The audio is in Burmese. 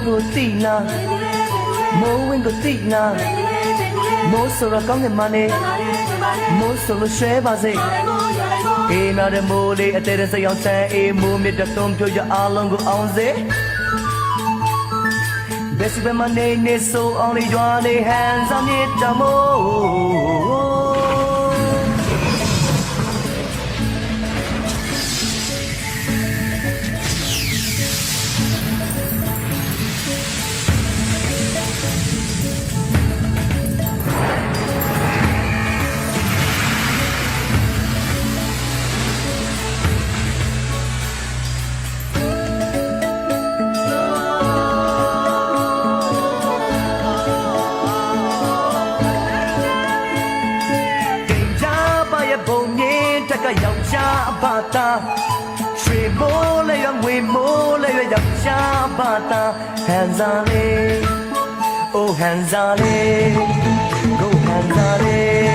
ကိုတိနာမိုးဝင်းကိုတိနာမိုးဆိုတော့ကောင်းကင်မနဲ့မိုးဆိုလို့ရွှဲပါစေအေးနာတဲ့မိုးလေးအသေးတဲ့စိတ်အောင်ဆန်းအေးမိုးမြတ်တဲ့သွန်ဖြိုးရအားလုံးကိုအောင်စေဘယ်စီပဲမနေနေဆိုအောင်လေးရွာလေးဟန်စားမြစ်တမိုးယောက်ျားဘာသာရွှေမိုးလေးရွှေငွေမိုးလေးယောက်ျားဘာသာဟန်စားလေး Oh ဟန်စားလေး Go ဟန်စားလေး